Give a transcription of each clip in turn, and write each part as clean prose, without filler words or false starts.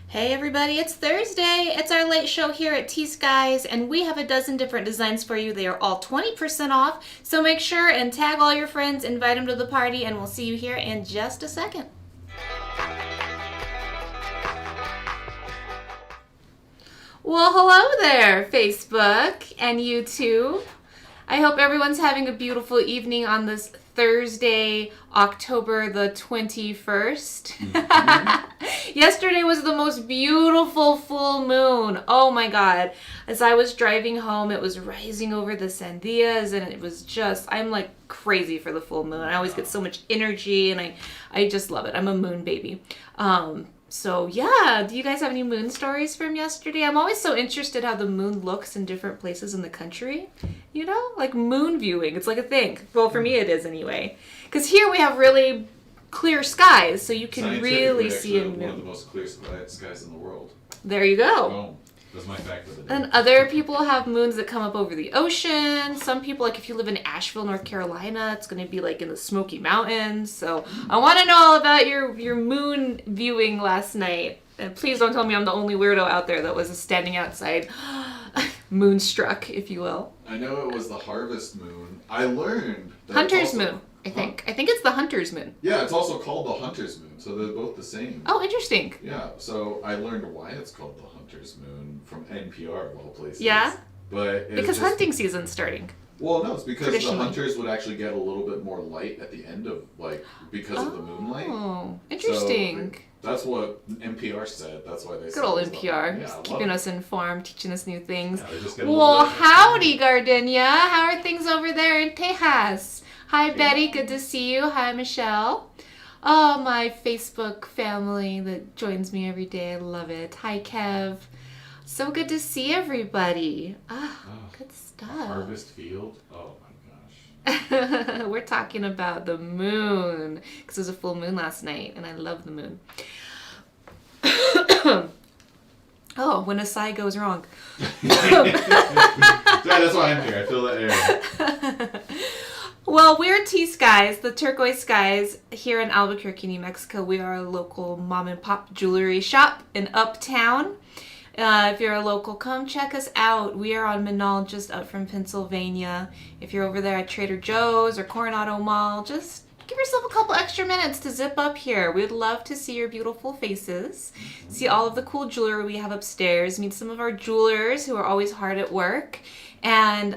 Hey everybody, it's Thursday. It's our late show here at T.Skies, and we have a dozen different designs for you. They are all 20% off, so make sure and tag all your friends, invite them to the party, and we'll see you here in just a second. Well, hello there, Facebook and YouTube. I hope everyone's having a beautiful evening on this Thursday, October the 21st. Yesterday was the most beautiful full moon. Oh my God. As I was driving home, it was rising over the Sandias, and it was just, I'm like crazy for the full moon. I always get so much energy, and I just love it. I'm a moon baby. So yeah, do you guys have any moon stories from yesterday? I'm always so interested how the moon looks in different places in the country. You know, like moon viewing. It's like a thing. Well, for me it is anyway. Because here we have really clear skies, so you can really see a moon. One of the most clear skies in the world. There you go. Boom. That's my fact of the day. And other people have moons that come up over the ocean. Some people, like if you live in Asheville, North Carolina, it's going to be like in the Smoky Mountains. So I want to know all about your moon viewing last night. And please don't tell me I'm the only weirdo out there that was standing outside, moonstruck, if you will. I know it was the harvest moon. I learned that Hunter's moon, I think. I think it's the Hunter's moon. Yeah, it's also called the Hunter's moon, so they're both the same. Oh, interesting. Yeah, so I learned why it's called the Hunter's moon from NPR of all places. Yeah? But because hunting season's starting. Well, no, it's because the hunters would actually get a little bit more light at the end of, because of the moonlight. Oh, interesting. So, that's what NPR said. That's why they said. Good old NPR, just keeping us informed, teaching us new things. Yeah, well, howdy, Gardenia. How are things over there in Tejas? Hi, Betty. Good to see you. Hi, Michelle. Oh, my Facebook family that joins me every day. I love it. Hi, Kev. So good to see everybody. Good stuff. Harvest field. Oh my gosh. We're talking about the moon because it was a full moon last night, and I love the moon. Oh, when a sigh goes wrong. Yeah, that's why I'm here. I feel that air. Well, we're T.Skies, the Turquoise Skies, here in Albuquerque, New Mexico. We are a local mom and pop jewelry shop in Uptown. If you're a local, come check us out. We are on Menaul, just out from Pennsylvania. If you're over there at Trader Joe's or Coronado Mall, just give yourself a couple extra minutes to zip up here. We'd love to see your beautiful faces, see all of the cool jewelry we have upstairs, meet some of our jewelers who are always hard at work. And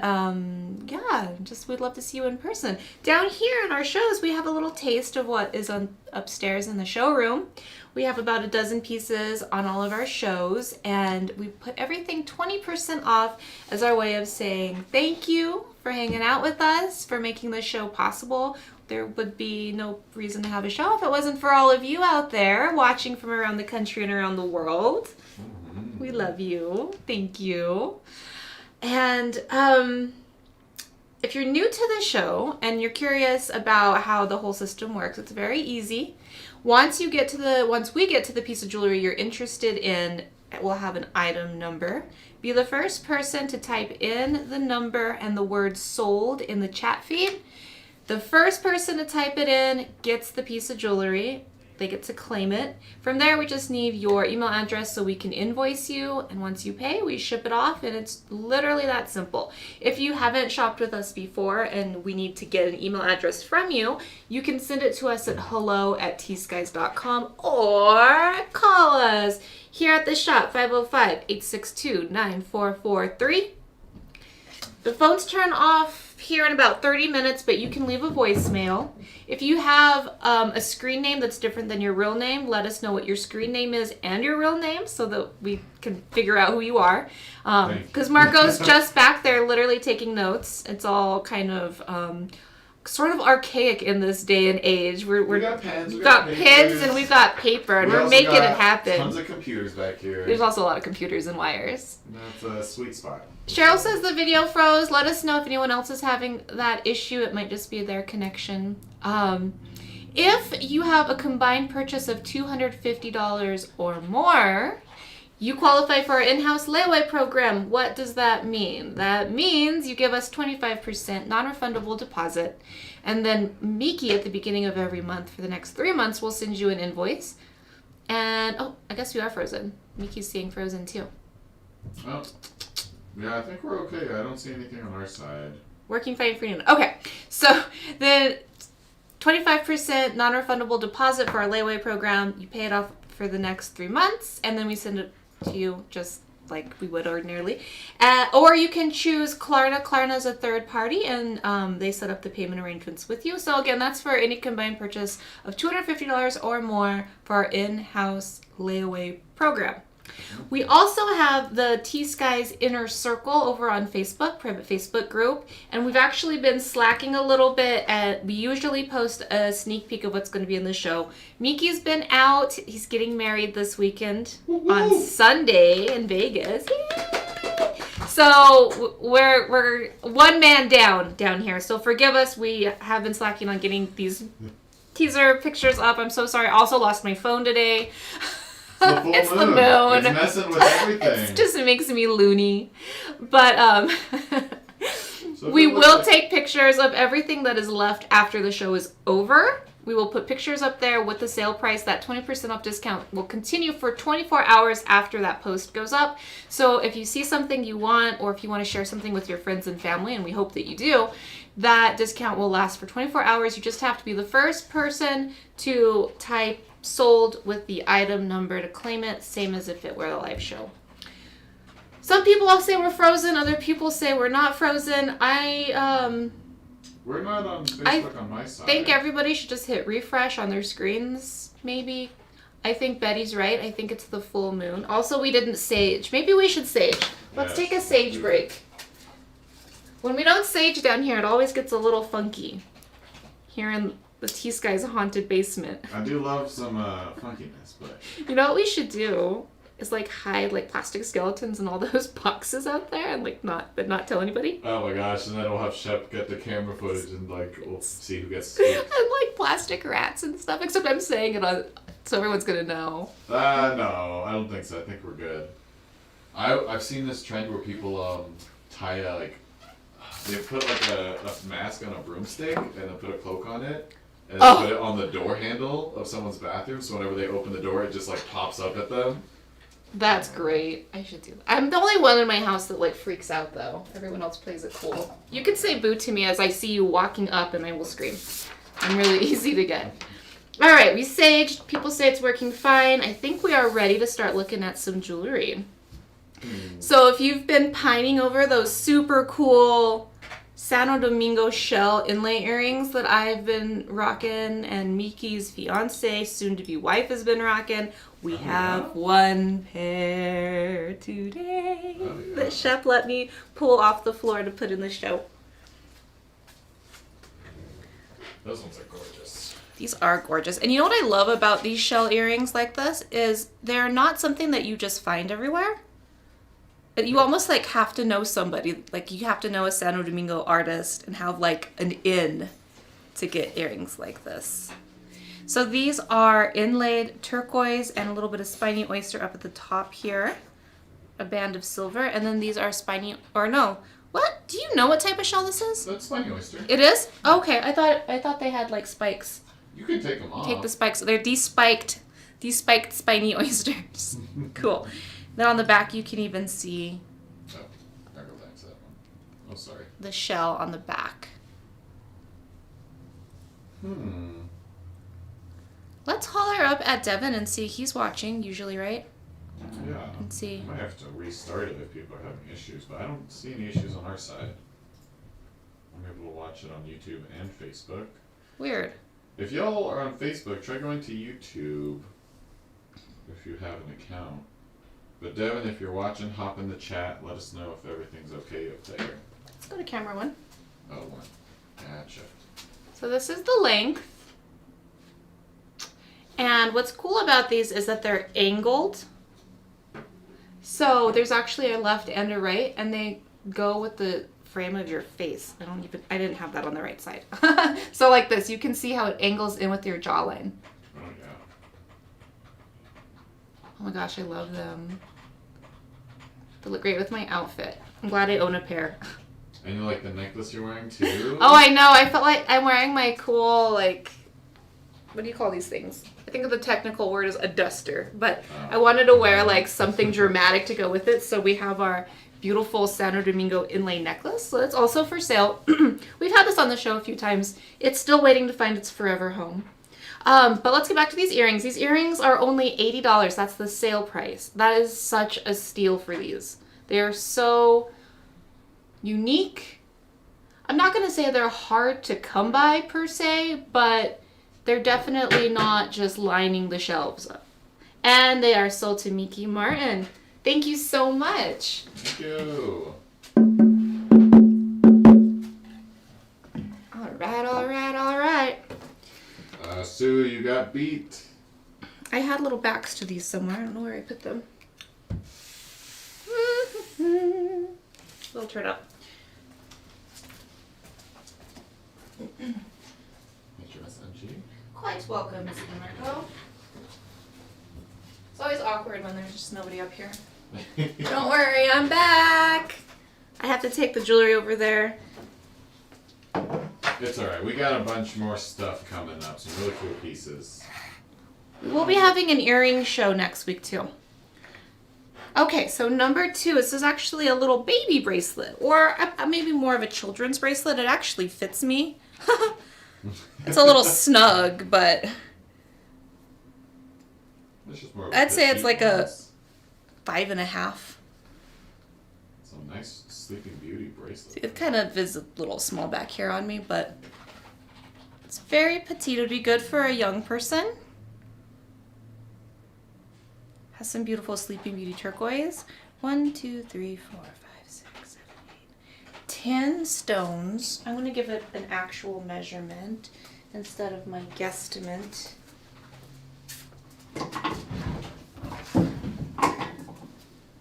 we'd love to see you in person. Down here in our shows, we have a little taste of what is upstairs in the showroom. We have about a dozen pieces on all of our shows, and we put everything 20% off as our way of saying thank you for hanging out with us, for making this show possible. There would be no reason to have a show if it wasn't for all of you out there watching from around the country and around the world. We love you. Thank you. And if you're new to the show and you're curious about how the whole system works, it's very easy. Once we get to the piece of jewelry you're interested in, we'll have an item number. Be the first person to type in the number and the word sold in the chat feed. The first person to type it in gets the piece of jewelry. They get to claim it. From there, we just need your email address so we can invoice you. And once you pay, we ship it off. And it's literally that simple. If you haven't shopped with us before and we need to get an email address from you, you can send it to us at hello@tskies.com or call us here at the shop, 505-862-9443. The phones turn off here in about 30 minutes, but you can leave a voicemail. If you have a screen name that's different than your real name, let us know what your screen name is and your real name so that we can figure out who you are. Because Marco's just back there literally taking notes. It's all kind of sort of archaic in this day and age. We got pens. We've got pens and we've got paper, and we're making it happen. Tons of computers back here. There's also a lot of computers and wires. That's a sweet spot. Cheryl says the video froze. Let us know if anyone else is having that issue. It might just be their connection. If you have a combined purchase of $250 or more, you qualify for our in-house layaway program. What does that mean? That means you give us 25% non-refundable deposit, and then Miki at the beginning of every month for the next 3 months will send you an invoice. And, oh, I guess we are frozen. Miki's seeing frozen too. Oh. Yeah, I think we're okay. I don't see anything on our side. Working fine for you. Okay, so the 25% non-refundable deposit for our layaway program. You pay it off for the next 3 months, and then we send it to you just like we would ordinarily. Or you can choose Klarna. Klarna is a third party, and they set up the payment arrangements with you. So again, that's for any combined purchase of $250 or more for our in-house layaway program. We also have the T.Skies Inner Circle over on Facebook, private Facebook group, and we've actually been slacking a little bit. We usually post a sneak peek of what's going to be in the show. Miki's been out. He's getting married this weekend on Sunday in Vegas. Yay! So we're one man down here. So forgive us. We have been slacking on getting these teaser pictures up. I'm so sorry. I also lost my phone today. It's the moon. It's messing with everything. It just makes me loony. But we will take pictures of everything that is left after the show is over. We will put pictures up there with the sale price. That 20% off discount will continue for 24 hours after that post goes up. So if you see something you want, or if you want to share something with your friends and family, and we hope that you do, that discount will last for 24 hours. You just have to be the first person to type sold with the item number to claim it, same as if it were a live show. Some people all say we're frozen, other people say we're not frozen. We're not on Facebook on my side. I think everybody should just hit refresh on their screens, maybe. I think Betty's right. I think it's the full moon. Also, we didn't sage. Maybe we should sage. Let's take a sage break. When we don't sage down here, it always gets a little funky. Here in the T.Skies haunted basement. I do love some funkiness, but... You know what we should do is like hide like plastic skeletons in all those boxes out there and like not tell anybody. Oh my gosh, and then we'll have Shep get the camera footage and like we'll see who gets spooked. And like plastic rats and stuff, except I'm saying it on so everyone's gonna know. No, I don't think so. I think we're good. I've seen this trend where people tie they put like a mask on a broomstick and then put a cloak on it. And put it on the door handle of someone's bathroom, so whenever they open the door, it just like pops up at them. That's great. I should do that. I'm the only one in my house that like freaks out though. Everyone else plays it cool. You can say boo to me as I see you walking up and I will scream. I'm really easy to get. All right, we saged. People say it's working fine. I think we are ready to start looking at some jewelry. So if you've been pining over those super cool Santo Domingo shell inlay earrings that I've been rocking and Miki's fiance, soon-to-be wife, has been rocking, we have one pair today that Shep let me pull off the floor to put in the show. Those ones are gorgeous. These are gorgeous. And you know what I love about these shell earrings like this is they're not something that you just find everywhere. You almost like have to know somebody, like you have to know a Santo Domingo artist and have like an in to get earrings like this. So these are inlaid turquoise and a little bit of spiny oyster up at the top here, a band of silver, and then these are spiny, or no, what? Do you know what type of shell this is? That's spiny oyster. It is? Okay, I thought they had like spikes. You can take them off. Take the spikes. They're despiked spiny oysters. Cool. Then on the back, you can even see sorry. The shell on the back. Let's holler up at Devin and see. He's watching, usually, right? Yeah. And see. I might have to restart it if people are having issues, but I don't see any issues on our side. I'm able to watch it on YouTube and Facebook. Weird. If y'all are on Facebook, try going to YouTube if you have an account. But Devin, if you're watching, hop in the chat. Let us know if everything's okay up there. Let's go to camera one. Oh, one. Gotcha. So this is the length. And what's cool about these is that they're angled. So there's actually a left and a right, and they go with the frame of your face. I didn't have that on the right side. So like this, you can see how it angles in with your jawline. Oh, yeah. Oh my gosh, I love them. They look great with my outfit. I'm glad I own a pair. And you like the necklace you're wearing too? Oh, I know. I felt like I'm wearing my cool, like, what do you call these things? think the technical word is a duster, but I wanted to wear like something dramatic to go with it. So we have our beautiful Santo Domingo inlay necklace. So it's also for sale. We've had this on the show a few times. It's still waiting to find its forever home. But let's get back to these earrings. These earrings are only $80. That's the sale price. That is such a steal for these. They are so unique. I'm not going to say they're hard to come by per se, but they're definitely not just lining the shelves up. And they are sold to Miki Martin. Thank you so much. Thank you. All right, all right, all right. Sue, you got beat. I had little backs to these somewhere. I don't know where I put them. They'll turn up. Quite welcome, Mr. Marco. It's always awkward when there's just nobody up here. Don't worry, I'm back. I have to take the jewelry over there. It's alright. We got a bunch more stuff coming up. Some really cool pieces. We'll be having an earring show next week too. Okay, so number 2, this is actually a little baby bracelet, or maybe more of a children's bracelet. It actually fits me. It's a little snug, but I'd say it's like a 5.5. It's a nice Sleeping Beauty bracelet. It kind of is a little small back here on me, but it's very petite. It would be good for a young person. Has some beautiful Sleeping Beauty turquoise. 1, 2, 3, 4, 5, 6, 7, 8, 10 stones. I'm going to give it an actual measurement instead of my guesstimate.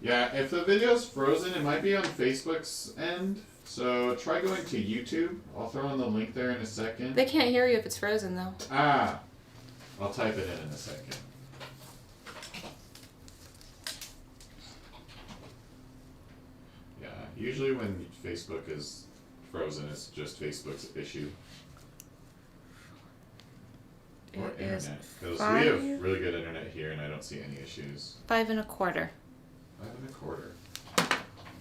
Yeah, if the video's frozen, it might be on Facebook's end. So try going to YouTube. I'll throw in the link there in a second. They can't hear you if it's frozen, though. Ah, I'll type it in a second. Yeah, usually when Facebook is frozen, it's just Facebook's issue. Or It internet. is Because we have really good internet here and I don't see any issues. 5 1/4. 5 1/4.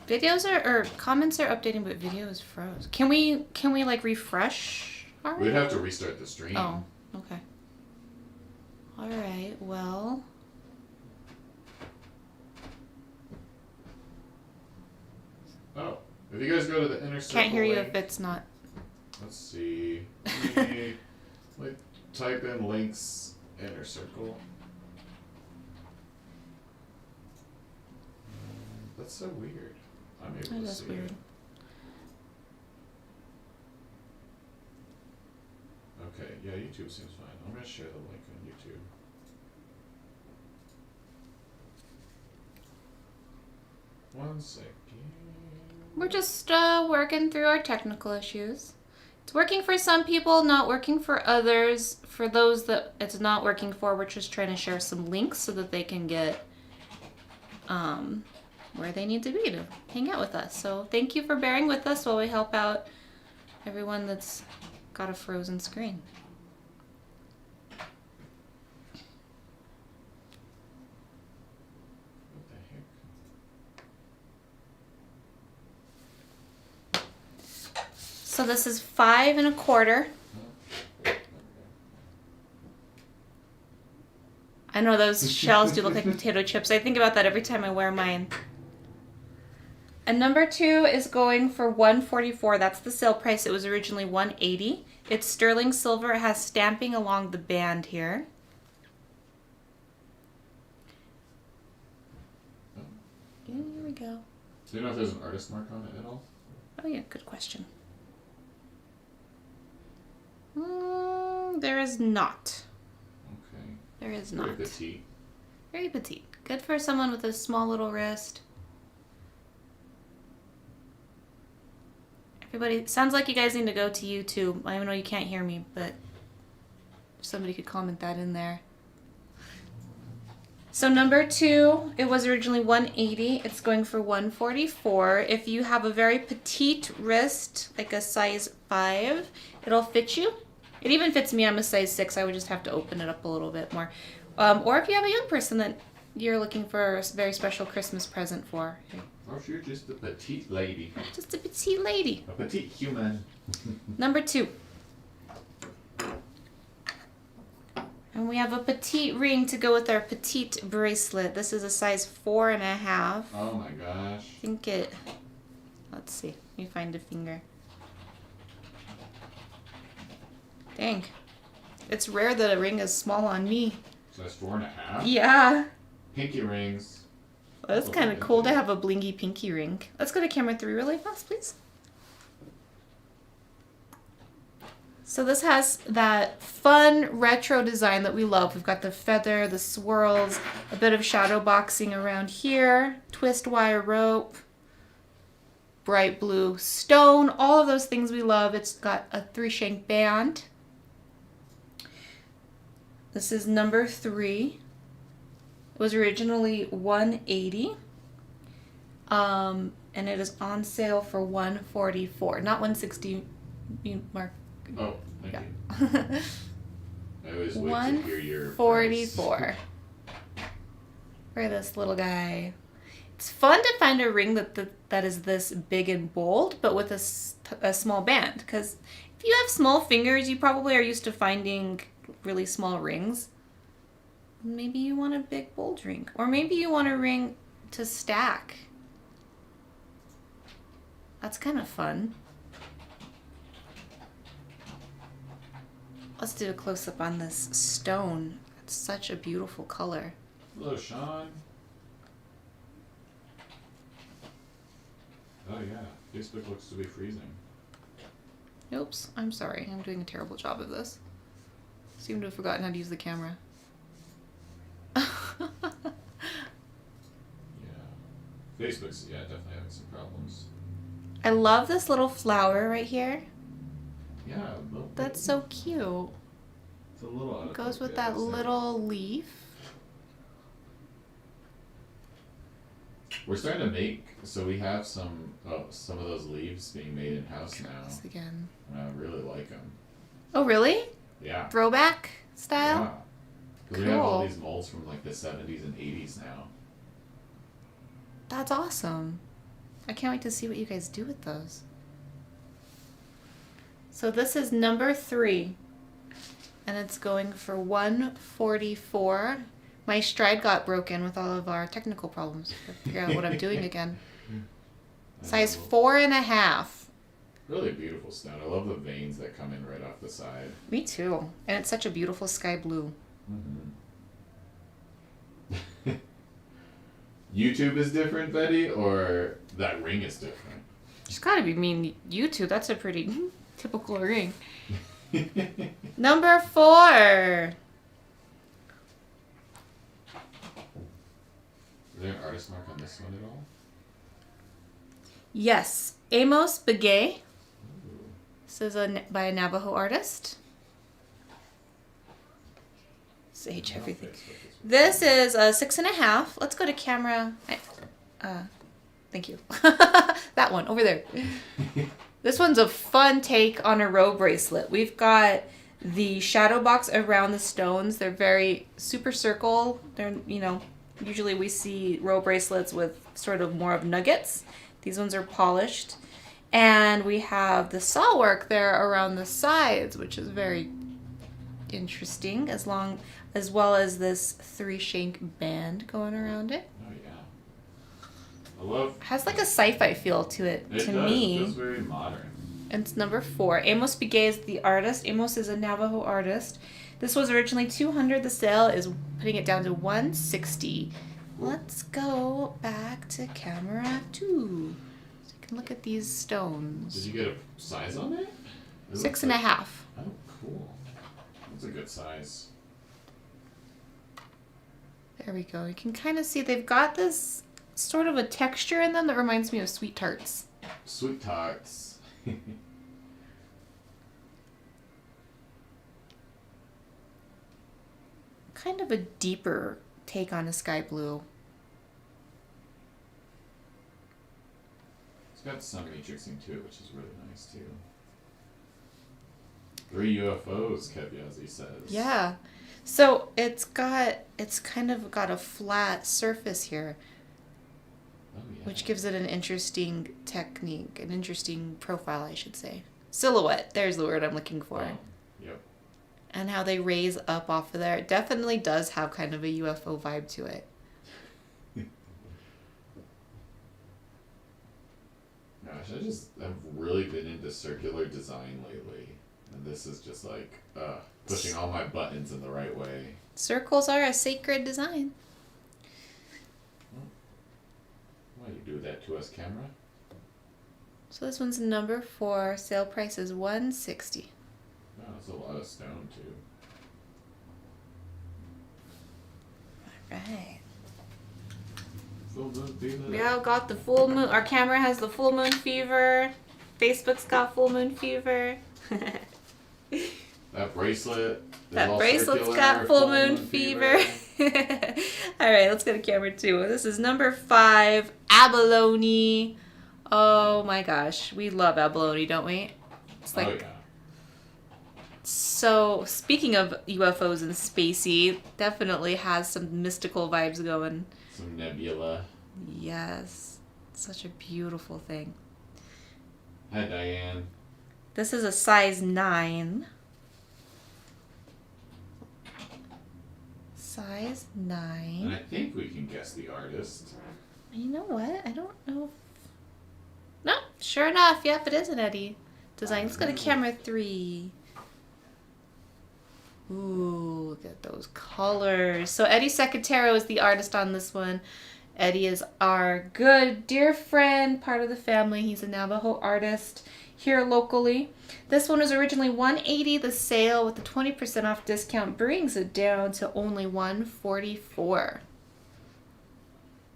Videos or comments are updating, but video is froze. Can we like refresh? We'd have to restart the stream. Oh, okay. All right. Well. Oh, if you guys go to the inner circle Can't hear you link, if it's not. let's see. Let me type in links inner circle. That's so weird. I'm able to That's see weird. it. Okay, yeah, YouTube seems fine. I'm gonna share the link on YouTube. One second. We're just working through our technical issues. It's working for some people, not working for others. For those that it's not working for, we're just trying to share some links so that they can get where they need to be to hang out with us. So thank you for bearing with us while we help out everyone that's got a frozen screen. What the heck? So this is 5 1/4. I know those shells do look like potato chips. I think about that every time I wear mine. And number 2 is going for $144. That's the sale price. It was originally $180. It's sterling silver. It has stamping along the band here. Here we go. Do you know if there's an artist mark on it at all? Oh yeah, good question. There is not. Okay. There is not. Very petite. Very petite. Good for someone with a small little wrist. Everybody, sounds like you guys need to go to YouTube. I know you can't hear me, but if somebody could comment that in there. So number 2, it was originally $180. It's going for $144. If you have a very petite wrist, like a size 5, it'll fit you. It even fits me. I'm a size 6. I would just have to open it up a little bit more. Or if you have a young person that you're looking for a very special Christmas present for. Or if you're just a petite lady. Just a petite lady. A petite human. Number 2. And we have a petite ring to go with our petite bracelet. This is a size 4.5. Oh my gosh. I think it... Let's see. Let me find a finger. Dang. It's rare that a ring is small on me. Size 4.5? Yeah. Pinky rings. Well, that's kind of cool to have a blingy pinky ring. Let's go to camera 3 really fast, please. So this has that fun retro design that we love. We've got the feather, the swirls, a bit of shadow boxing around here, twist wire rope, bright blue stone, all of those things we love. It's got a 3-shank band. This is number 3. It was originally $180. And it is on sale for $144. Not $160, Mark. Oh, thank Yeah. you. I always wait to hear your $144 for this little guy. It's fun to find a ring that is this big and bold, but with a small band. Because if you have small fingers, you probably are used to finding really small rings. Maybe you want a big bold ring. Or maybe you want a ring to stack. That's kind of fun. Let's do a close-up on this stone. It's such a beautiful color. Hello, Sean. Oh yeah, Facebook looks to be freezing. Oops, I'm sorry. I'm doing a terrible job of this. Seem to have forgotten how to use the camera. Yeah. Facebook's, definitely having some problems. I love this little flower right here. Yeah. That's so cute. It's a little out of It goes with focus, that I think. little leaf. We're starting to make, so we have some of those leaves being made in-house now. This again. And I really like them. Oh, really? Yeah. Throwback style? Yeah. Because we have all Cool. these molds from like the 70s and 80s now. That's awesome. I can't wait to see what you guys do with those. So this is number 3. And it's going for $144. My stride got broken with all of our technical problems. I figure out what I'm doing again. Size 4.5. Really beautiful stone. I love the veins that come in right off the side. Me too. And it's such a beautiful sky blue. Mm-hmm. YouTube is different, Betty, or that ring is different? It's gotta be mean YouTube. That's a pretty typical ring. Number 4. Is there an artist mark on this one at all? Yes. Amos Begay. This is by a Navajo artist. Sage everything. This is a 6.5. Let's go to camera. Thank you. That one over there. This one's a fun take on a row bracelet. We've got the shadow box around the stones. They're very super circle. They're, usually we see row bracelets with sort of more of nuggets. These ones are polished. And we have the saw work there around the sides, which is very interesting, as well as this 3-shank band going around it. Oh yeah. I love. Has like a sci-fi feel to it, to me. It feels very modern. And it's number 4. Amos Begay is the artist. Amos is a Navajo artist. This was originally $200. The sale is putting it down to $160. Let's go back to camera 2. So you can look at these stones. Did you get a size on it? 6.5. Oh, cool. That's a good size. There we go. You can kind of see they've got this sort of a texture in them that reminds me of sweet tarts. Sweet tarts. Kind of a deeper take on a sky blue. It's got some matrixing to it, which is really nice too. 3 UFOs, Kebyazi says. Yeah. So it's kind of got a flat surface here. Oh, yeah. Which gives it an interesting technique, an interesting profile, I should say. Silhouette, there's the word I'm looking for. Oh, yep. And how they raise up off of there. It definitely does have kind of a UFO vibe to it. Gosh, I've really been into circular design lately. And this is just like pushing all my buttons in the right way. Circles are a sacred design. Why you do that to us, camera? So this one's number 4. Sale price is $160. Oh, that's a lot of stone too. Right. Full moon fever. We all got the full moon. Our camera has the full moon fever. Facebook's got full moon fever. That bracelet. That bracelet's got full moon fever. All right, let's go to camera 2. This is number 5, Abalone. Oh my gosh, we love abalone, don't we? It's like, oh yeah. So speaking of UFOs and spacey, definitely has some mystical vibes going. Some nebula. Yes, such a beautiful thing. Hi, Diane. This is a size 9. Size 9. And I think we can guess the artist. You know what? I don't know. No, sure enough. Yep, it is an Eddie design. Let's go to camera 3. Ooh, look at those colors. So Eddie Secatero is the artist on this one. Eddie is our good, dear friend, part of the family. He's a Navajo artist here locally. This one was originally $180. The sale with the 20% off discount brings it down to only $144.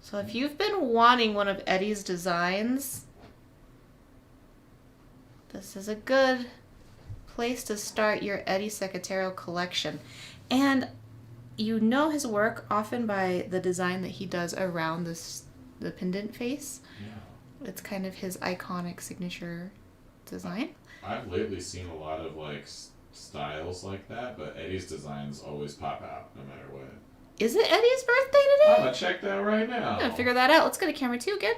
So if you've been wanting one of Eddie's designs, this is a good place to start your Eddie Secatero collection. And you know his work often by the design that he does around the pendant face. Yeah. It's kind of his iconic signature design. I've lately seen a lot of like styles like that, but Eddie's designs always pop out no matter what. Is it Eddie's birthday today? I'm gonna check that right now. I'm gonna figure that out. Let's go to camera 2 again.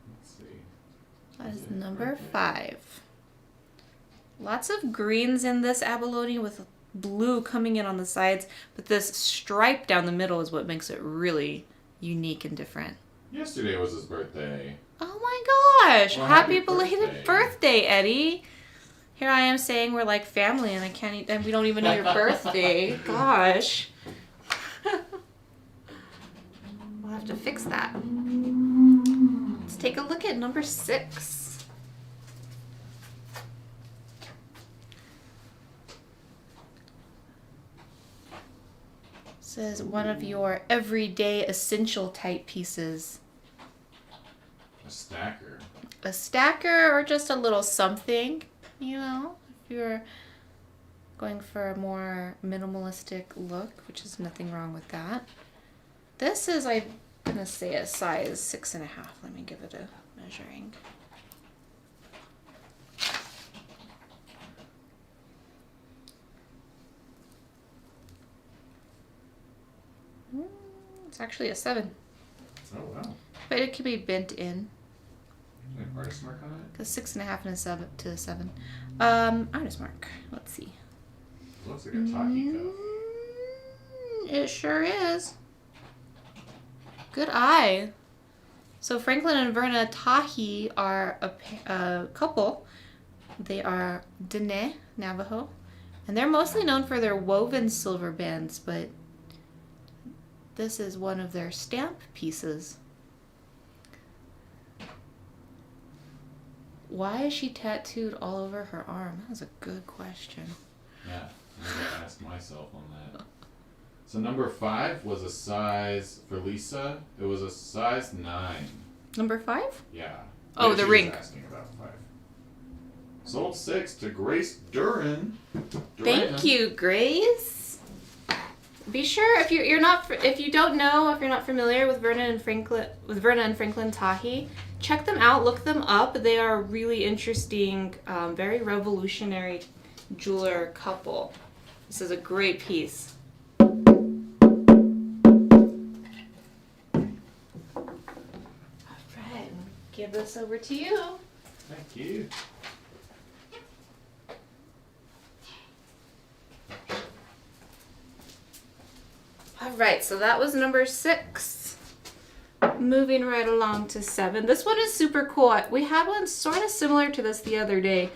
Let's see. That is number 5. Lots of greens in this abalone with blue coming in on the sides, but this stripe down the middle is what makes it really unique and different. Yesterday was his birthday. Oh my gosh! Well, happy happy belated birthday, Eddie! Here I am saying we're like family, and and we don't even know your birthday. Gosh. We'll have to fix that. Let's take a look at number 6. This is one of your everyday essential type pieces. A stacker. A stacker or just a little something, you know, if you're going for a more minimalistic look, which is nothing wrong with that. This is, I'm gonna say, a size 6.5. Let me give it a measuring. It's actually a 7. Oh wow. But it could be bent in. An artist mark on it? Because 6.5 and a 7 to a 7. Artist mark. Let's see. Looks like a Tahi cuff. It sure is. Good eye. So Franklin and Verna Tahi are a couple. They are Dene, Navajo. And they're mostly known for their woven silver bands, but this is one of their stamp pieces. Why is she tattooed all over her arm? That's a good question. Yeah, I'm gonna ask myself on that. So number 5 was a size, for Lisa, it was a size 9. Number 5? Yeah. Oh, But the she was ring. asking about 5. Sold 6 to Grace Duran. Thank you, Grace. Be sure if you're not if you don't know, if you're not familiar with Verna and Franklin Tahi, check them out. Look them up. They are a really interesting, very revolutionary jeweler couple. This is a great piece. All right, give this over to you. Thank you. All right, so that was number 6. Moving right along to 7. This one is super cool. We had one sort of similar to this the other day.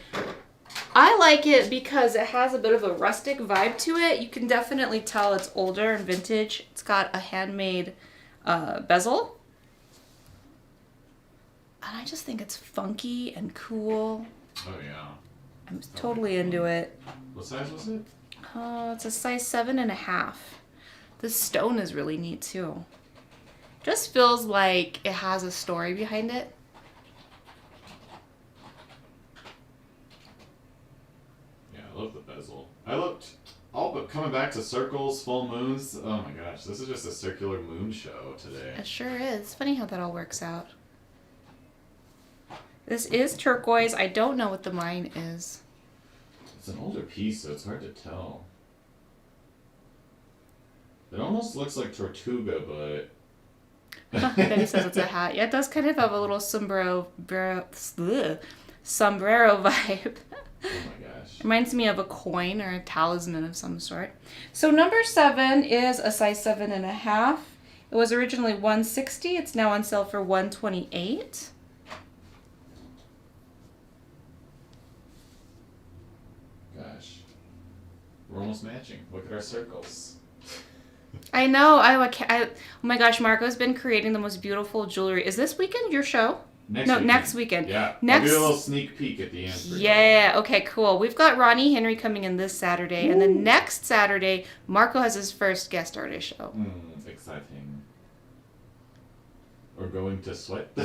I like it because it has a bit of a rustic vibe to it. You can definitely tell it's older and vintage. It's got a handmade bezel. And I just think it's funky and cool. Oh, yeah. I'm totally into it. What size was it? It's a size 7.5. This stone is really neat too. Just feels like it has a story behind it. Yeah, I love the bezel. I looked all but coming back to circles, full moons. Oh my gosh, this is just a circular moon show today. It sure is. Funny how that all works out. This is turquoise. I don't know what the mine is. It's an older piece, so it's hard to tell. It almost looks like Tortuga, but... Betty says it's a hat. Yeah, it does kind of have a little sombrero vibe. Oh my gosh. Reminds me of a coin or a talisman of some sort. So number 7 is a size 7.5. It was originally $160. It's now on sale for $128. Gosh. We're almost matching. Look at our circles. I know. Oh my gosh, Marco's been creating the most beautiful jewelry. Is this weekend your show? Next weekend. Yeah. Next. I'll do a little sneak peek at the end. Yeah. Okay, cool. We've got Ronnie Henry coming in this Saturday. Ooh. And then next Saturday, Marco has his first guest artist show. Exciting. Or going to sweat.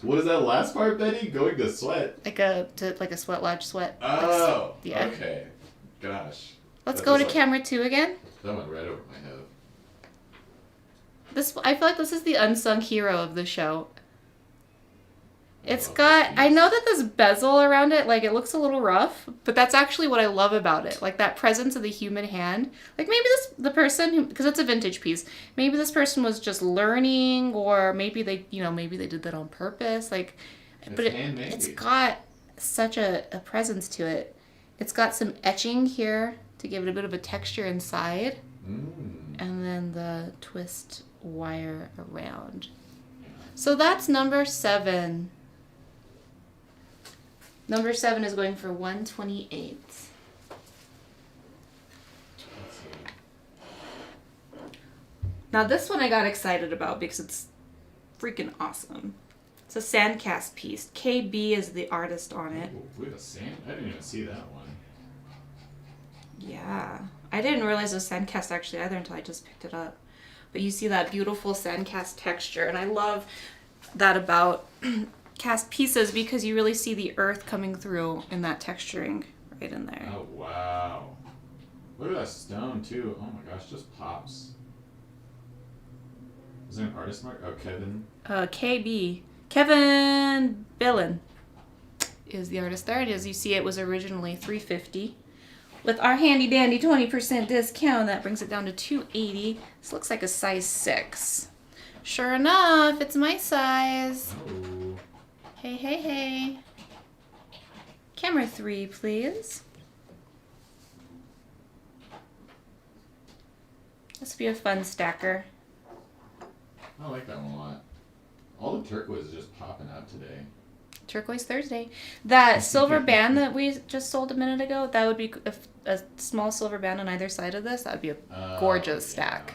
What is that last part, Betty? Going to sweat? Like a sweat lodge sweat. Oh. Yeah. Okay. Gosh. Let's go to camera 2 again. That went right over my head. I feel like this is the unsung hero of the show. I know that this bezel around it, like, it looks a little rough, but that's actually what I love about it. Like, that presence of the human hand. Like, maybe the person, because it's a vintage piece, maybe this person was just learning, or maybe they did that on purpose. Like, but it's got such a presence to it. It's got some etching here to give it a bit of a texture inside. And then the twist wire around. So that's number 7. Number 7 is going for $128. Now this one I got excited about because it's freaking awesome. It's a Sandcast piece. KB is the artist on it. Ooh, we have a sand? I didn't even see that one. Yeah. I didn't realize it was Sandcast actually either until I just picked it up. But you see that beautiful Sandcast texture. And I love that about cast pieces because you really see the earth coming through in that texturing right in there. Oh, wow. Look at that stone, too. Oh, my gosh. Just pops. Is there an artist mark? Oh, Kevin. KB. Kevin Billin is the artist. There it is. You see it was originally $350. With our handy dandy 20% discount, that brings it down to $280. This looks like a size 6. Sure enough, it's my size. Oh. Hey, hey, hey. Camera 3, please. This will be a fun stacker. I like that one a lot. All the turquoise is just popping out today. Turquoise Thursday. That silver band that we just sold a minute ago, that would be a small silver band on either side of this. That would be a gorgeous stack.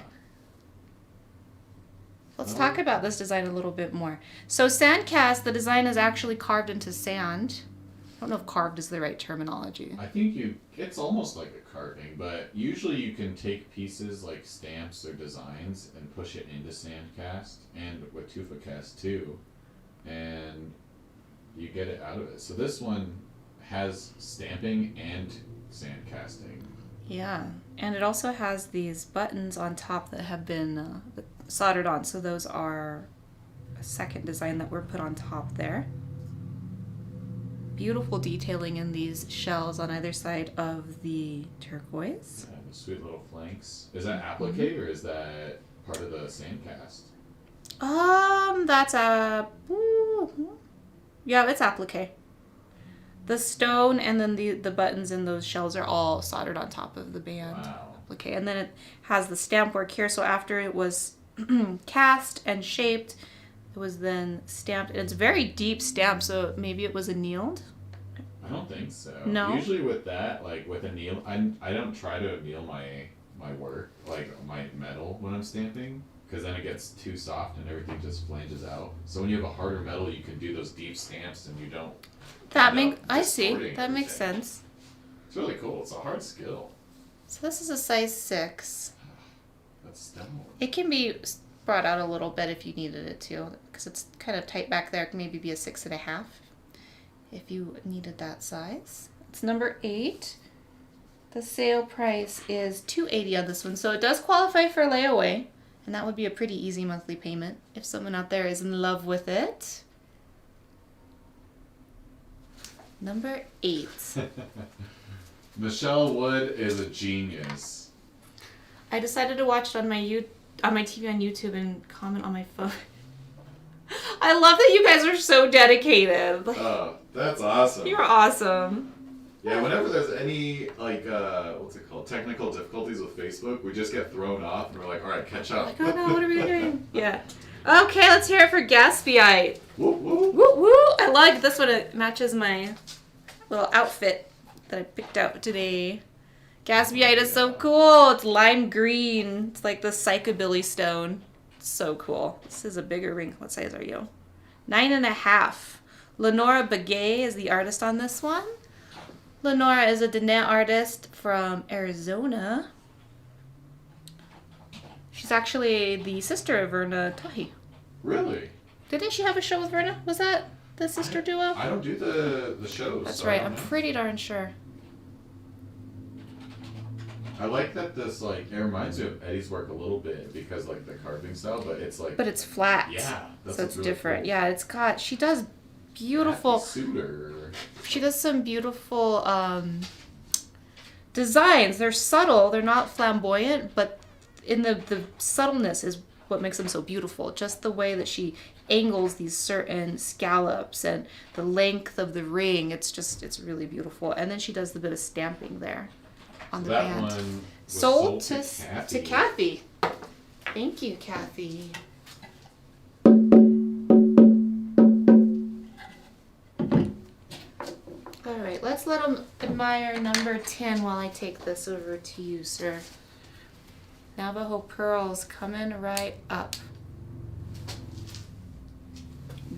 Let's talk about this design a little bit more. So Sandcast, the design is actually carved into sand. I don't know if carved is the right terminology. I think it's almost like a carving, but usually you can take pieces like stamps or designs and push it into Sandcast, and with TufaCast too, and you get it out of it. So this one has stamping and sand casting. Yeah, and it also has these buttons on top that have been soldered on. So those are a second design that were put on top there. Beautiful detailing in these shells on either side of the turquoise. Yeah, the sweet little flanks. Is that applique or is that part of the Sandcast? That's yeah, it's applique. The stone and then the buttons in those shells are all soldered on top of the band. Wow. Applique. And then it has the stamp work here. So after it was cast and shaped, it was then stamped. And it's very deep stamp, so maybe it was annealed. I don't think so. No? Usually with that, like with anneal, I don't try to anneal my work, like my metal when I'm stamping, because then it gets too soft and everything just flanges out. So when you have a harder metal, you can do those deep stamps and you don't. I see. That makes sense. It's really cool. It's a hard skill. So this is a size 6. That's stone. It can be brought out a little bit if you needed it to, because it's kind of tight back there. It can maybe be a 6.5 if you needed that size. It's number 8. The sale price is $280 on this one, so it does qualify for layaway, and that would be a pretty easy monthly payment if someone out there is in love with it. Number 8. Michelle Wood is a genius. I decided to watch it on my TV on YouTube and comment on my phone. I love that you guys are so dedicated. Oh, that's awesome. You're awesome. Yeah, whenever there's any, like, what's it called, technical difficulties with Facebook, we just get thrown off and we're like, alright, catch up. Like, oh no, what are we doing? Yeah. Okay, let's hear it for Gaspeite. Woo woo. Woo woo! I like this one. It matches my little outfit that I picked out today. Gaspeite is so cool. It's lime green. It's like the psychobilly stone. It's so cool. This is a bigger ring. What size are you? 9.5. Lenora Begay is the artist on this one. Lenora is a Diné artist from Arizona. She's actually the sister of Verna Tahi. Really? Didn't she have a show with Verna? Was that the sister duo? I don't do the shows. That's so right. I don't I'm know. pretty darn sure. I like that this, like, it reminds me of Eddie's work a little bit because, like, the carving style, but it's like. But it's flat. Yeah. That's so it's really different. cool. Yeah, it's got. She does beautiful. Suitor. She does some beautiful designs. They're subtle. They're not flamboyant, but in the subtleness is what makes them so beautiful. Just the way that she angles these certain scallops and the length of the ring. It's really beautiful. And then she does the bit of stamping there on the That band. one was Sold to Kathy. Thank you, Kathy. All right, let's let them admire number 10 while I take this over to you, sir. Navajo Pearls coming right up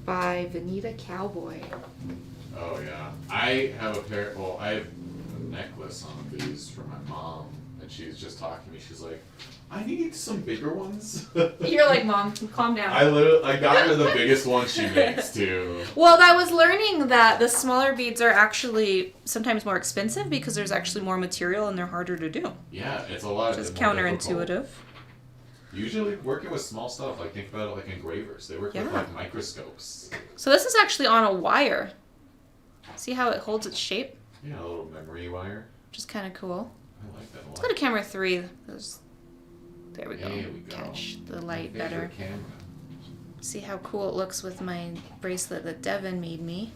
by Vanita Cowboy. Oh, yeah. I have a pair, well, I have a necklace on these for my mom, and she's just talking to me. She's like, I need some bigger ones. You're like, Mom, calm down. I got her the biggest one she makes, too. Well, I was learning that the smaller beads are actually sometimes more expensive because there's actually more material and they're harder to do. Yeah, it's a lot. Just more counterintuitive. difficult. Usually working with small stuff, like think about it like engravers. They work with like microscopes. So this is actually on a wire. See how it holds its shape? Yeah, a little memory wire. Which is kind of cool. I like that a lot. Let's go to camera 3. There we go. There we go. Catch the light My better. favorite camera. See how cool it looks with my bracelet that Devin made me.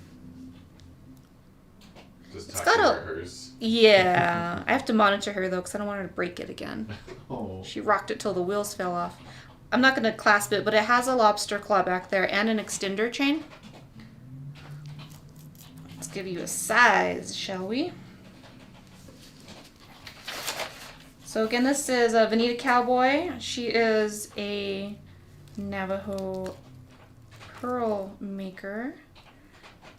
Just It's talking got to hers. Yeah. I have to monitor her though because I don't want her to break it again. Oh. She rocked it till the wheels fell off. I'm not going to clasp it, but it has a lobster claw back there and an extender chain. Let's give you a size, shall we? So again, this is a Vanita Cowboy. She is a Navajo Pearl maker.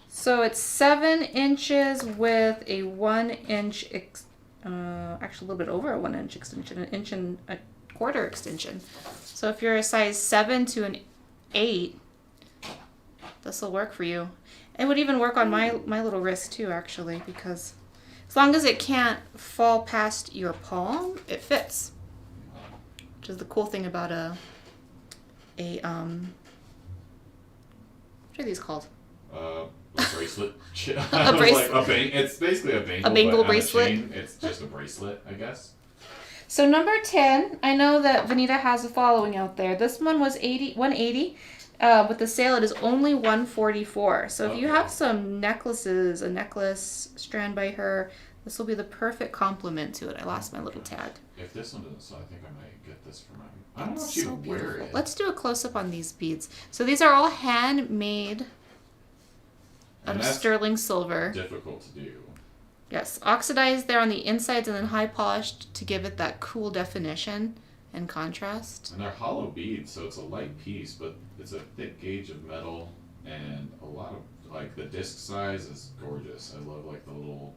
So it's 7 inches with a 1 inch, actually a little bit over a 1 inch extension, 1 inch and a quarter extension. So if you're a size 7 to an 8, this will work for you. It would even work on my little wrist too, actually, because As long as it can't fall past your palm, it fits. Which is the cool thing about what are these called? A bracelet. A bracelet. It's basically a bangle. A bangle but bracelet. On a chain, it's just a bracelet, I guess. So number 10, I know that Vanita has a following out there. This one was 180. With the sale, it is only 144. So if you have some necklaces, a necklace strand by her, this will be the perfect complement to it. I lost my little tag. If this one doesn't sell, I think I might get this for my... I don't know if It's she so would wear beautiful. it. Let's do a close-up on these beads. So these are all handmade out of sterling silver. Difficult to do. Yes, oxidized there on the insides and then high polished to give it that cool definition and contrast. And they're hollow beads, so it's a light piece, but it's a thick gauge of metal, and a lot of, like, the disc size is gorgeous. I love, like, the little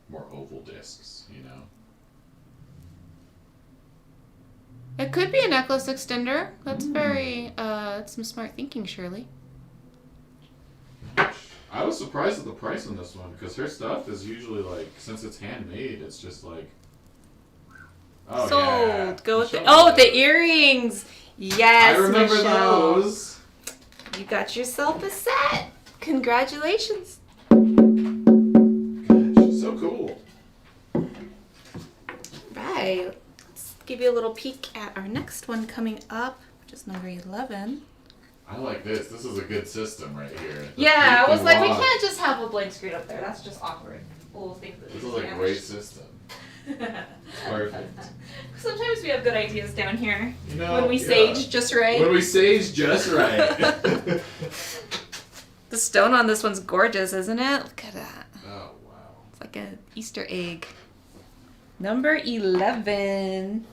more oval discs, you know? It could be a necklace extender. That's very, that's some smart thinking, Shirley. I was surprised at the price on this one, because her stuff is usually, like, since it's handmade, it's just, like... Oh, Sold. yeah. Go with the earrings. Yes, I remember Michelle. those. You got yourself a set. Congratulations. Gosh, so cool. Right. Let's give you a little peek at our next one coming up, which is number 11. I like this. This is a good system right here. Yeah, I was like, we can't just have a blank screen up there. That's just awkward. We'll think that This is a great system. Perfect. Sometimes we have good ideas down here. You know, when we sage just right. When we sage just right. The stone on this one's gorgeous, isn't it? Look at that. Oh, wow. It's like an Easter egg. Number 11.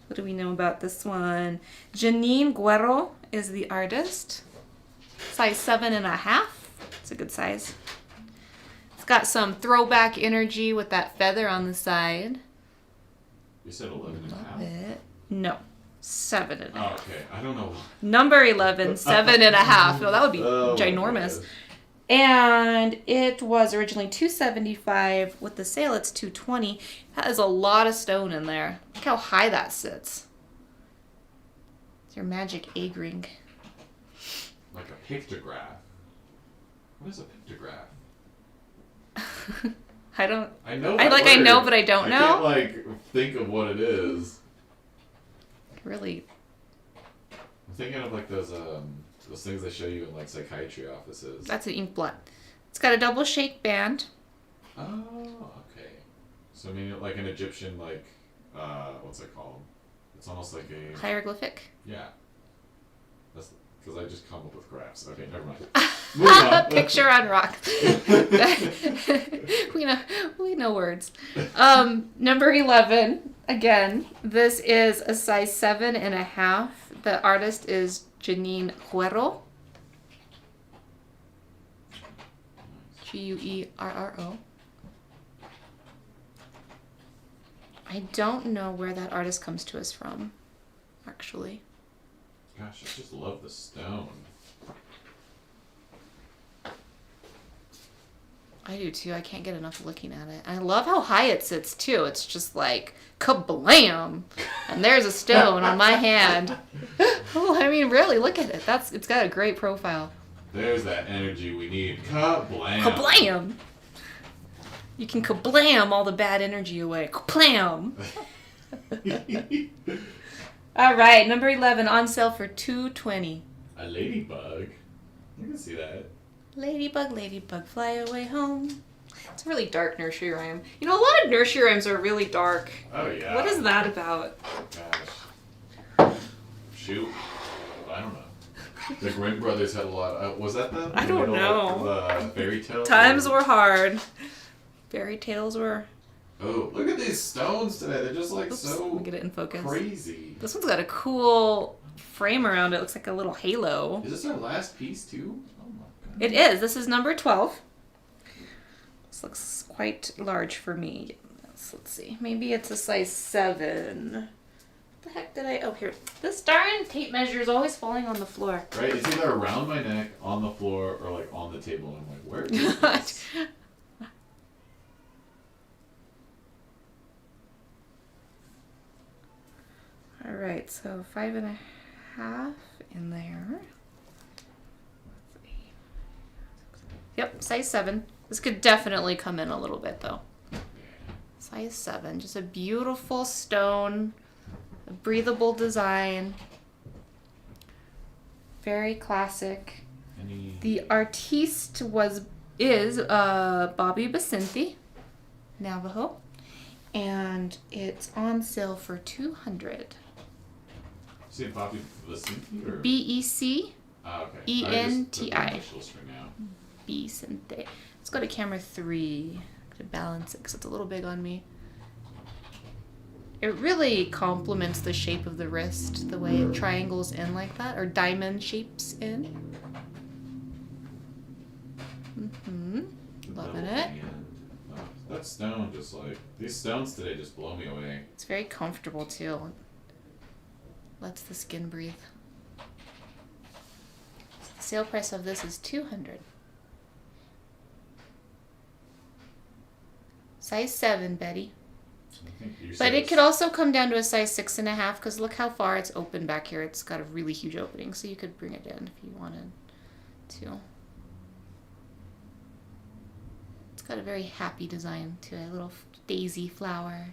What do we know about this one? Janine Guerrero is the artist. Size 7.5. It's a good size. It's got some throwback energy with that feather on the side. You said 11 and a half? No. 7.5. Oh, okay. I don't know. Number 11, 7.5. No, that would be Oh, ginormous. And it was originally $275. With the sale, it's $220. That is a lot of stone in there. Look how high that sits. It's your magic egg ring. Like a pictograph. What is a pictograph? I don't. I know. I know, but I don't know. I can't like think of what it is. Really. I'm thinking of like those things they show you in like psychiatry offices. That's an ink blot. It's got a double shake band. Oh, okay. So I mean, like an Egyptian, like what's it called? It's almost like a Hieroglyphic. Yeah. That's because I just come up with graphs. Okay, never mind. Moving on. Picture on rock. we know words. Number 11. Again, this is a size 7.5. The artist is Janine Guerrero. Guerro. I don't know where that artist comes to us from, actually. Gosh, I just love the stone. I do too. I can't get enough looking at it. I love how high it sits too. It's just like kablam, and there's a stone on my hand. Oh, I mean, really, look at it. It's got a great profile. There's that energy we need. Kablam. Kablam. You can kablam all the bad energy away. Kablam. All right, number 11 on sale for $220. A ladybug. You can see that. Ladybug, ladybug, fly away home. It's a really dark nursery rhyme. You know, a lot of nursery rhymes are really dark. Oh, yeah. What is that about? Gosh. Shoot. I don't know. The Grimm brothers had a lot. Was that them? I don't know. The fairy tales? Times were hard. Fairy tales were... Oh, look at these stones today. They're just like so let me get it in focus. Crazy. This one's got a cool frame around it. It looks like a little halo. Is this our last piece too? Oh my god. It is. This is number 12. This looks quite large for me. Let's see. Maybe it's a size 7. What the heck did I... Oh, here. This darn tape measure is always falling on the floor. Right? It's either around my neck, on the floor, or like on the table. And I'm like, where is this? right, so 5.5 in there. Yep, size 7. This could definitely come in a little bit though. Size 7, just a beautiful stone, a breathable design, very classic. The artiste is Bobby Becenti, Navajo, and it's on sale for $200. Say Bobby Becenti or Becenti. Becenti. Let's go to camera 3 to balance it because it's a little big on me. It really complements the shape of the wrist, the way it triangles in like that, or diamond shapes in. Loving it. Oh, that stone just like, these stones today just blow me away. It's very comfortable too. Lets the skin breathe. The sale price of this is $200. Size 7, Betty. But it could also come down to a size 6.5 because look how far it's open back here. It's got a really huge opening, so you could bring it in if you wanted to. It's got a very happy design to it, a little daisy flower.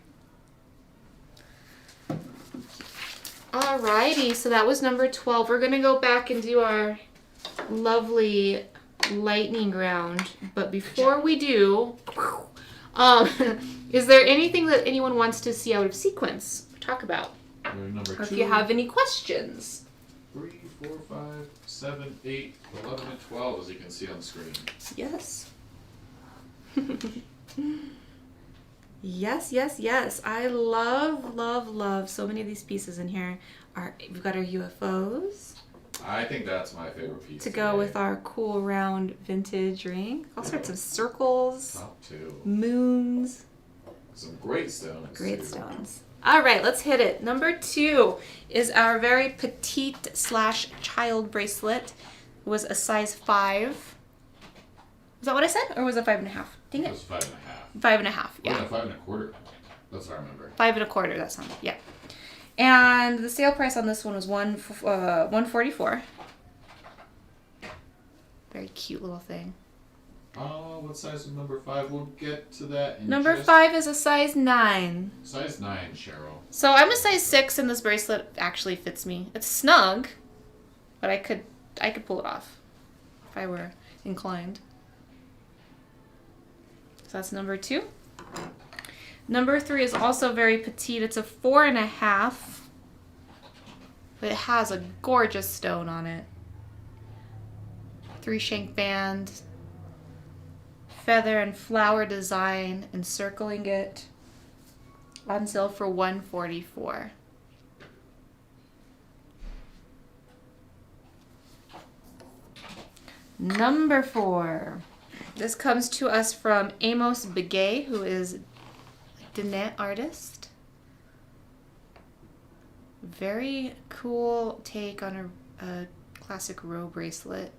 Alrighty, so that was number 12. We're gonna go back and do our lovely lightning round, but before we do, is there anything that anyone wants to see out of sequence or talk about? Number 2. Or if you have any questions. 3, 4, 5, 7, 8, 11, and 12, as you can see on the screen. Yes. Yes. I love so many of these pieces in here. We've got our UFOs. I think that's my favorite piece To go with our cool round vintage ring. All sorts of circles. Top 2. Moons. Some great stones. Great stones. All right, let's hit it. Number 2 is our very petite / child bracelet. It was a size 5. Is that what I said? Or was it 5.5? Dang it. It was 5.5. 5.5, yeah. 5.25. That's what I remember. 5.25, that sounded, yeah. And the sale price on this one was $144. Very cute little thing. What size is number 5? We'll get to that in Number 5 is a size 9. Size 9, Cheryl. So I'm a size 6 and this bracelet actually fits me. It's snug, but I could pull it off if I were inclined. So that's number 2. Number 3 is also very petite. It's a 4.5, but it has a gorgeous stone on it. 3-shank band, feather and flower design encircling it. On sale for $144. Number 4. This comes to us from Amos Begay, who is a Diné artist. Very cool take on a classic row bracelet.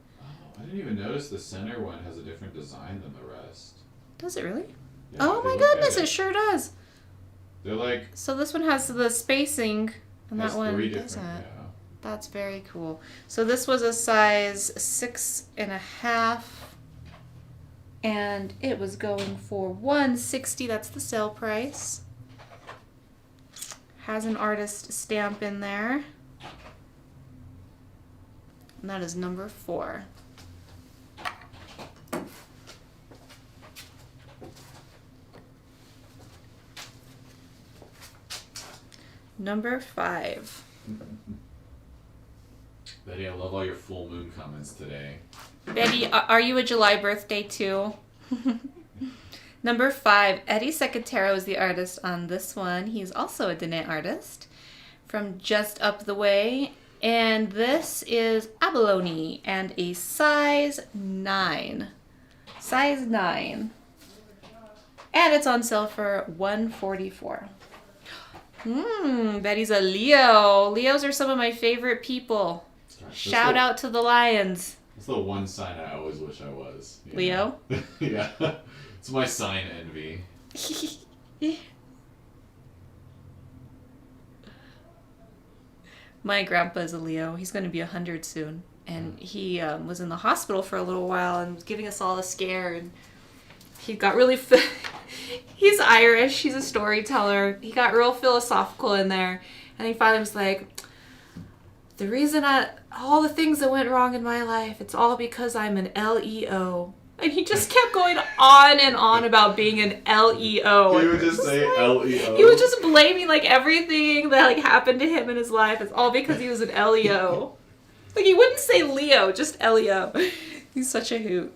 I didn't even notice the center one has a different design than the rest. Does it really? Yeah, oh my goodness, it sure does. They're like... So this one has the spacing, and that one doesn't. Yeah. That's very cool. So this was a size 6.5, and it was going for $160. That's the sale price. Has an artist stamp in there. And that is number 4. Number 5. Betty, I love all your full moon comments today. Betty, are you a July birthday too? Number 5, Eddie Secatero is the artist on this one. He's also a Diné artist from just up the way. And this is Abalone and a size 9. Size 9. And it's on sale for $144. Betty's a Leo. Leos are some of my favorite people. Shout out to the Lions. That's the one sign I always wish I was. Leo? Yeah. It's my sign envy. My grandpa's a Leo. He's going to be 100 soon. And he was in the hospital for a little while and was giving us all a scare. And he got really... He's Irish. He's a storyteller. He got real philosophical in there. And he finally was like, the reason all the things that went wrong in my life, it's all because I'm an LEO. And he just kept going on and on about being an LEO. He would just say LEO. He was just blaming like everything that like happened to him in his life. It's all because he was an LEO. Like he wouldn't say Leo, just LEO. He's such a hoot.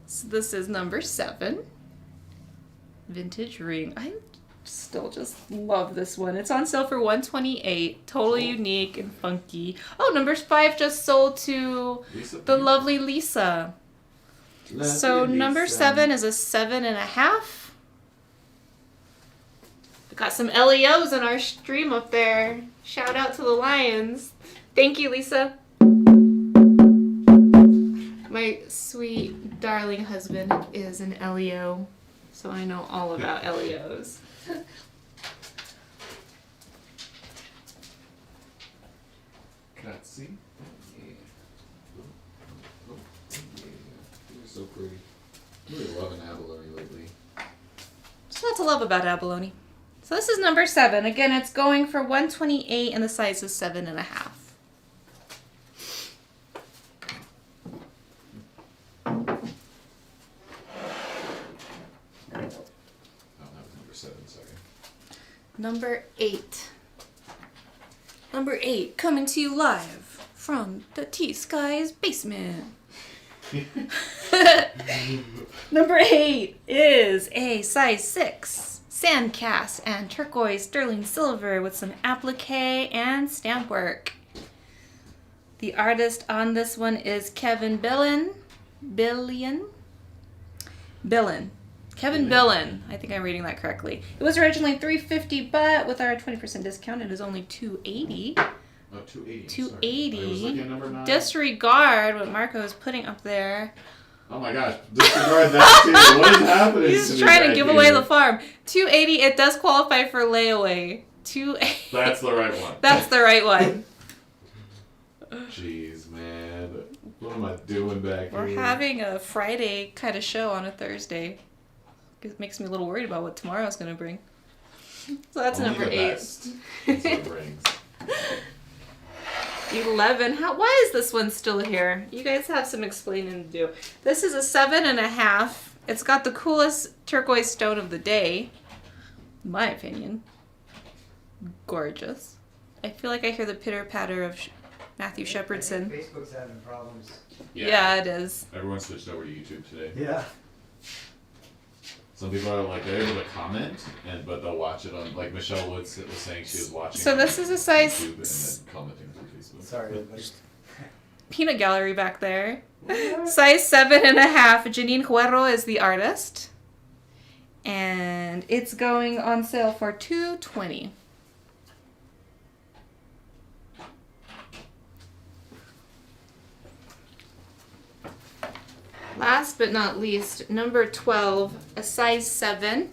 So this is number 7. Vintage ring. I still just love this one. It's on sale for $128. Totally unique and funky. Oh, number 5 just sold to the lovely Lisa. So number 7 is a 7.5. We got some LEOs in our stream up there. Shout out to the Lions. Thank you, Lisa. My sweet, darling husband is an LEO, so I know all about LEOs. Grazie. Yeah. Oh, yeah. You're so pretty. I'm really loving abalone lately. There's a lot to love about abalone. So this is number 7. Again, it's going for $128 and the size is 7.5. Number 8. Number 8, coming to you live from the T.Skies basement. Number 8 is a size 6 Sandcast and turquoise sterling silver with some applique and stamp work. The artist on this one is Kevin Kevin Billen. I think I'm reading that correctly. It was originally $350, but with our 20% discount, it is only $280. Oh, $280. $280. I was looking at number 9. Disregard what Marco is putting up there. Oh my gosh, disregard that too. What is happening? He's trying to give away the farm. $280. It does qualify for layaway. $280. That's the right one. That's the right one. Jeez, man. What am I doing back We're here? having a Friday kind of show on a Thursday. It makes me a little worried about what tomorrow's going to bring. So that's Only number the 8. best. That's what it brings. 11. Why is this one still here? You guys have some explaining to do. This is a 7.5. It's got the coolest turquoise stone of the day, in my opinion. Gorgeous. I feel like I hear the pitter patter of Matthew Shepardson. Facebook's having problems. Yeah, it is. Everyone switched over to YouTube today. Yeah. Some people are like, they're able to comment, but they'll watch it on, like Michelle Woods was saying she was watching So on this is a size... YouTube and then commenting through Facebook. Sorry, everybody. Peanut gallery back there. Size 7.5. Janine Guerrero is the artist. And it's going on sale for $220. Last but not least, number 12, a size 7.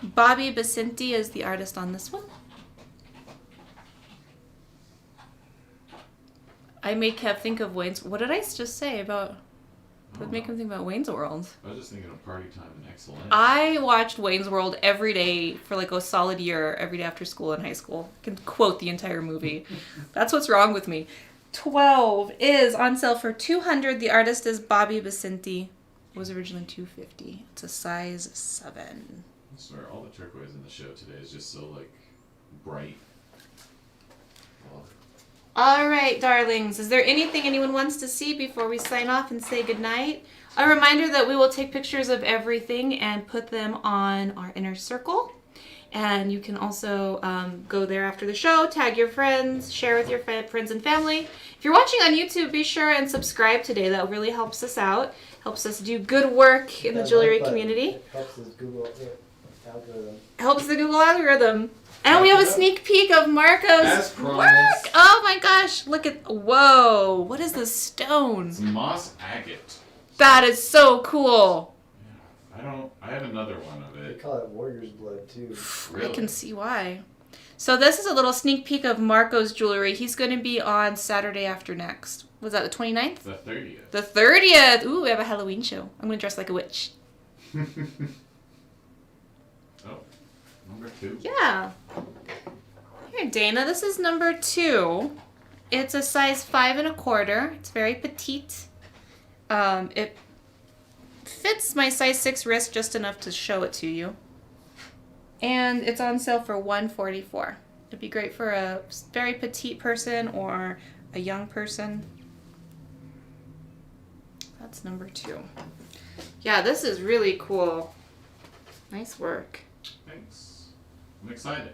Bobby Becenti is the artist on this one. I make Kev think of Wayne's... What did I just say about... Would make him think about Wayne's World. I was just thinking of party time and excellence. I watched Wayne's World every day for like a solid year, every day after school in high school. I can quote the entire movie. That's what's wrong with me. 12 is on sale for $200. The artist is Bobby Becenti. It was originally $250. It's a size 7. I swear, all the turquoise in the show today is just so like bright. Well, All right, darlings. Is there anything anyone wants to see before we sign off and say goodnight? A reminder that we will take pictures of everything and put them on our inner circle. And you can also go there after the show, tag your friends, share with your friends and family. If you're watching on YouTube, be sure and subscribe today. That really helps us out. Helps us do good work in the jewelry community. It helps us Google algorithm. Helps the Google algorithm. And we have a sneak peek of Marco's As promised. work. Oh my gosh, look at, whoa, what is this stone? it's moss agate. That is so cool. Yeah, I have another one of They it. call it warrior's blood too. Really? I can see why. So this is a little sneak peek of Marco's jewelry. He's going to be on Saturday after next. Was that the 29th? The 30th. The 30th. Ooh, we have a Halloween show. I'm going to dress like a witch. Oh, number 2. Yeah. Here, Dana, this is number 2. It's a size 5 1/4. It's very petite. It fits my size 6 wrist just enough to show it to you. And it's on sale for $144. It'd be great for a very petite person or a young person. That's number 2. Yeah, this is really cool. Nice work. Thanks. I'm excited.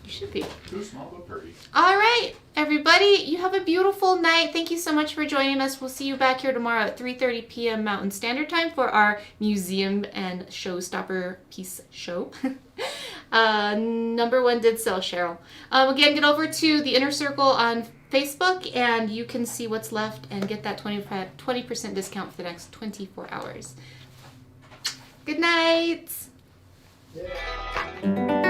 You should be. Too small but pretty. All right, everybody, you have a beautiful night. Thank you so much for joining us. We'll see you back here tomorrow at 3:30 p.m. Mountain Standard Time for our museum and showstopper piece show. Number 1 did sell, Cheryl. Again, get over to the Inner Circle on Facebook, and you can see what's left and get that 20% discount for the next 24 hours. Good night. Yeah.